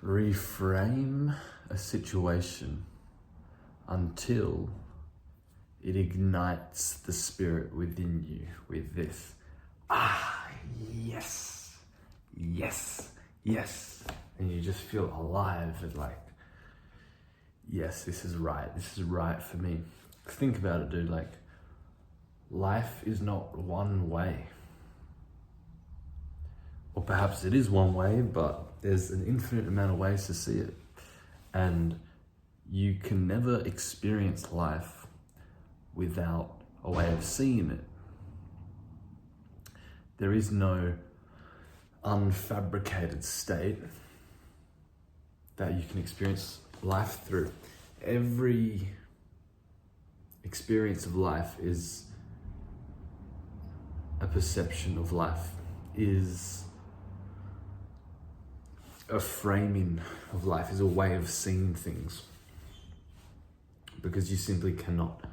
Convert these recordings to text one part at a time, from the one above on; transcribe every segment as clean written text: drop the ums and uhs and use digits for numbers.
reframe a situation until it ignites the spirit within you with this, yes, yes, yes. And you just feel alive and like, yes, this is right for me. Think about it, dude, like, life is not one way. Or perhaps it is one way, but there's an infinite amount of ways to see it. And you can never experience life without a way of seeing it. There is no unfabricated state that you can experience life through. Every experience of life is a perception of life, is a framing of life, is a way of seeing things. Because you simply cannot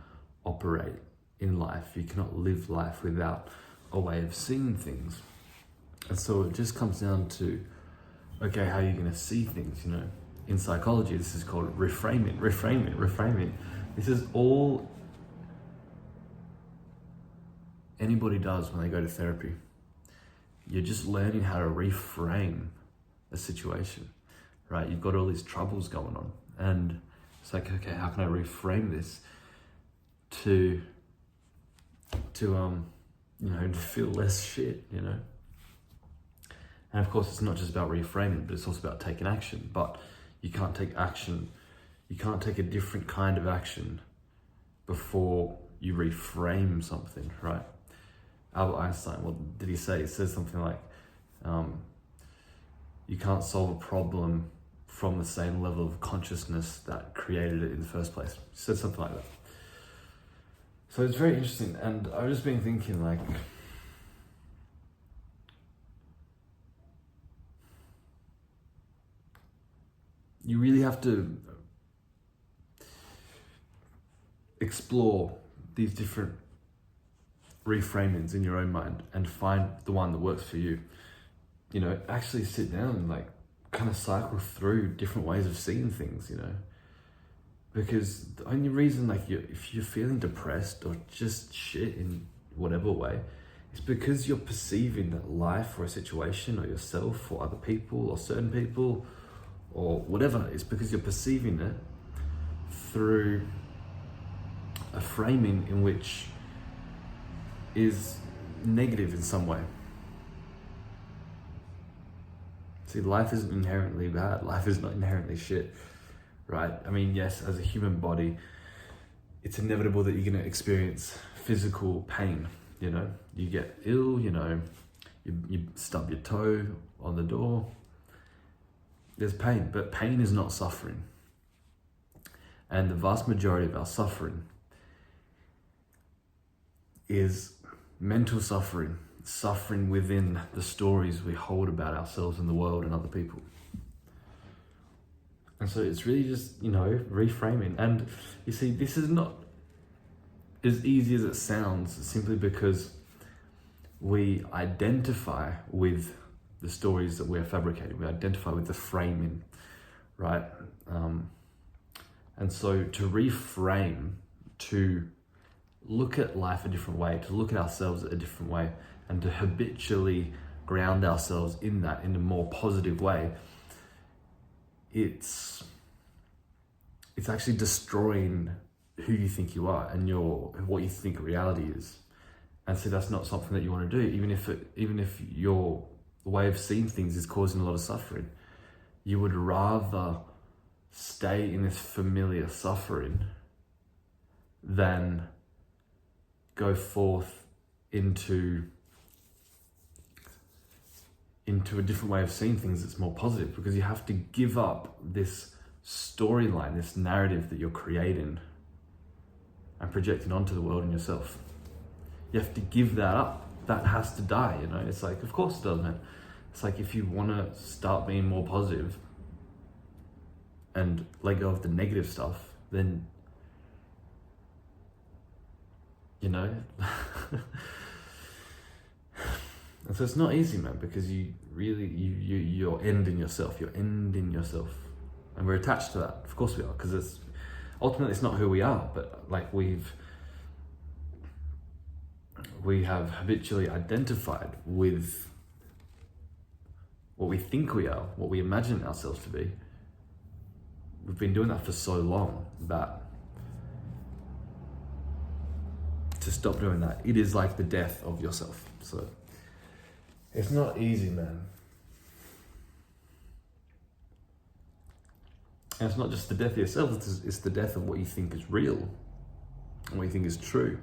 operate in life. You cannot live life without a way of seeing things. And so it just comes down to, okay, how are you going to see things, you know? In psychology, this is called reframing. This is all anybody does when they go to therapy. You're just learning how to reframe a situation, right? You've got all these troubles going on, and it's like, okay, how can I reframe this to feel less shit, you know? And of course, it's not just about reframing, but it's also about taking action. But you can't take action, you can't take a different kind of action before you reframe something, right? Albert Einstein, what did he say? He says something like, you can't solve a problem from the same level of consciousness that created it in the first place. He said something like that. So it's very interesting, and I've just been thinking, like, you really have to explore these different reframings in your own mind and find the one that works for you. You know, actually sit down and like kind of cycle through different ways of seeing things, you know. Because the only reason, like, if you're feeling depressed or just shit in whatever way, it's because you're perceiving that life or a situation or yourself or other people or certain people or whatever, it's because you're perceiving it through a framing in which is negative in some way. See, life isn't inherently bad. Life is not inherently shit, right? I mean, yes, as a human body, it's inevitable that you're going to experience physical pain, you know? You get ill, you know, you stub your toe on the door. There's pain, but pain is not suffering. And the vast majority of our suffering is mental suffering, suffering within the stories we hold about ourselves and the world and other people. And so it's really just, you know, reframing. And you see, this is not as easy as it sounds, simply because we identify with the stories that we're fabricating. We identify with the framing, right? And so to reframe, to look at life a different way, to look at ourselves a different way, and to habitually ground ourselves in that in a more positive way, it's actually destroying who you think you are and what you think reality is. And so that's not something that you want to do, even if your way of seeing things is causing a lot of suffering. You would rather stay in this familiar suffering than go forth into a different way of seeing things that's more positive, because you have to give up this storyline, this narrative that you're creating and projecting onto the world and yourself. You have to give that up. That has to die, you know? It's like, of course it does, man. It's like, if you want to start being more positive and let go of the negative stuff, then, you know, And so it's not easy, man, because you're ending yourself. You're ending yourself. And we're attached to that. Of course we are, because ultimately it's not who we are, but like we have habitually identified with what we think we are, what we imagine ourselves to be. We've been doing that for so long that to stop doing that, it is like the death of yourself. So it's not easy, man. And it's not just the death of yourself, it's the death of what you think is real, and what you think is true.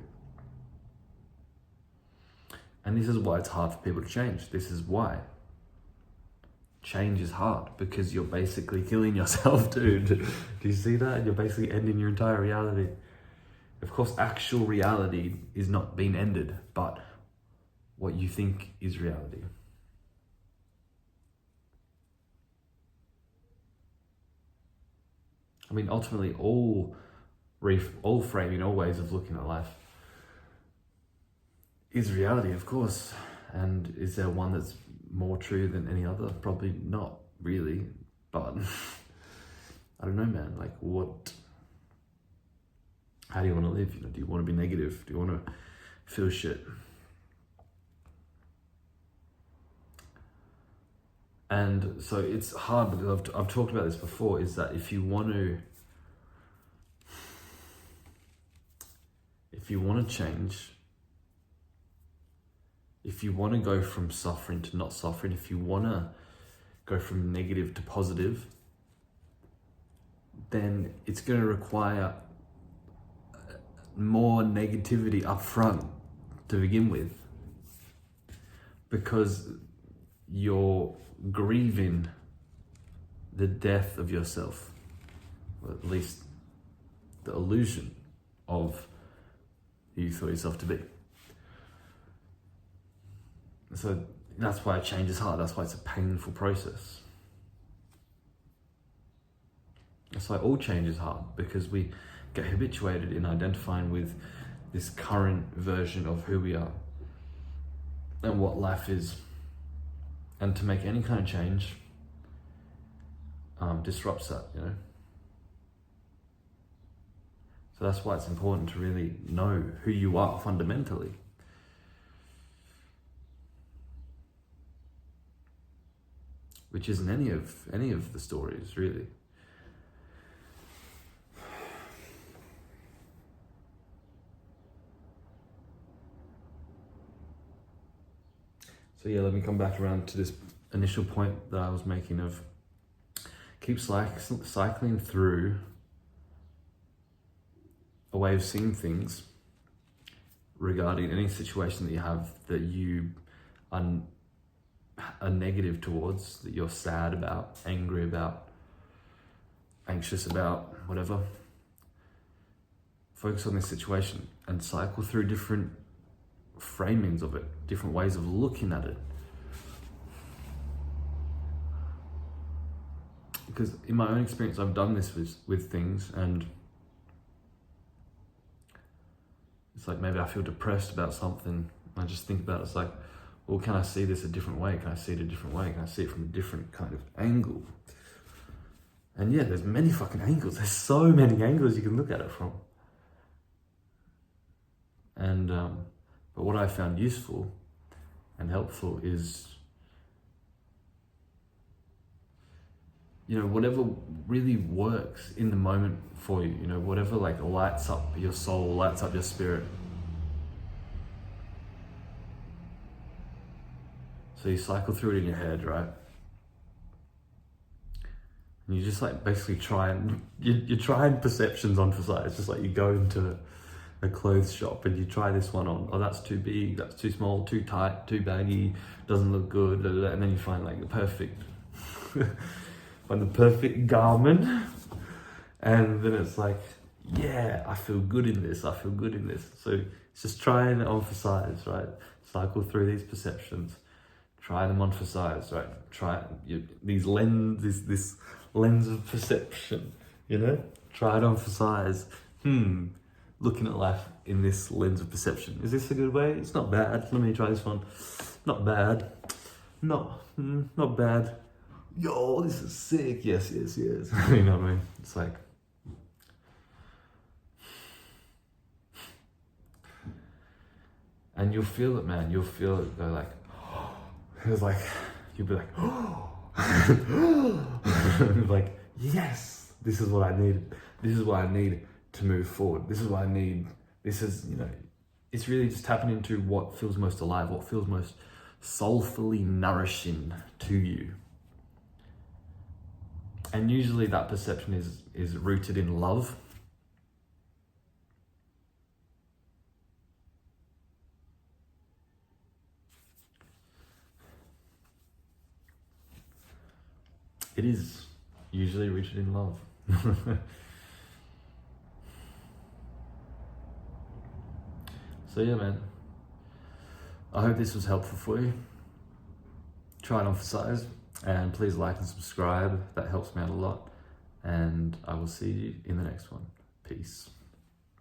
And this is why it's hard for people to change. This is why change is hard, because you're basically killing yourself, dude. Do you see that? You're basically ending your entire reality. Of course, actual reality is not being ended, but what you think is reality. I mean, ultimately, all framing, all ways of looking at life is reality, of course. And is there one that's more true than any other? Probably not really, but I don't know, man. Like, how do you want to live? Do you want to be negative? Do you want to feel shit? And so it's hard, because I've talked about this before, is that if you want to change, if you want to go from suffering to not suffering, if you want to go from negative to positive, then it's going to require more negativity up front to begin with, because you're grieving the death of yourself, or at least the illusion of who you thought yourself to be. So that's why change is hard. That's why it's a painful process. That's why all change is hard, because we get habituated in identifying with this current version of who we are and what life is. And to make any kind of change disrupts that, So that's why it's important to really know who you are fundamentally. Which isn't any of the stories, really. So yeah, let me come back around to this initial point that I was making of keep cycling through a way of seeing things regarding any situation that you have that you are negative towards, that you're sad about, angry about, anxious about, whatever. Focus on this situation and cycle through different framings of it, different ways of looking at it. Because in my own experience, I've done this with things, and it's like maybe I feel depressed about something. I just think about it, it's like, well, can I see this a different way? Can I see it a different way? Can I see it from a different kind of angle? And yeah, there's many fucking angles. There's so many angles you can look at it from. And but what I found useful and helpful is, whatever really works in the moment for you, whatever like lights up your soul, lights up your spirit. So you cycle through it in your head, right? And you just like basically you're trying perceptions on for size. It's just like you go into a clothes shop and you try this one on. Oh, that's too big, that's too small, too tight, too baggy, doesn't look good, and then you find like the perfect garment, and then it's like, yeah, I feel good in this. So it's just trying to emphasize, right? Cycle through these perceptions, try them on for size, right? This lens of perception, try it on for size. Looking at life in this lens of perception. Is this a good way? It's not bad. Let me try this one. not bad. Not bad. Yo, this is sick. Yes. You know what I mean? It's like, and you'll feel it, man. You'll feel it go like, it's like, you'll be like, like, yes, this is what I need. This is what I need to move forward. This is what I need. This is, you know, it's really just tapping into what feels most alive, what feels most soulfully nourishing to you. And usually that perception is rooted in love. It is usually rooted in love. So yeah, man, I hope this was helpful for you. Try and emphasize, and please like and subscribe. That helps me out a lot. And I will see you in the next one. Peace.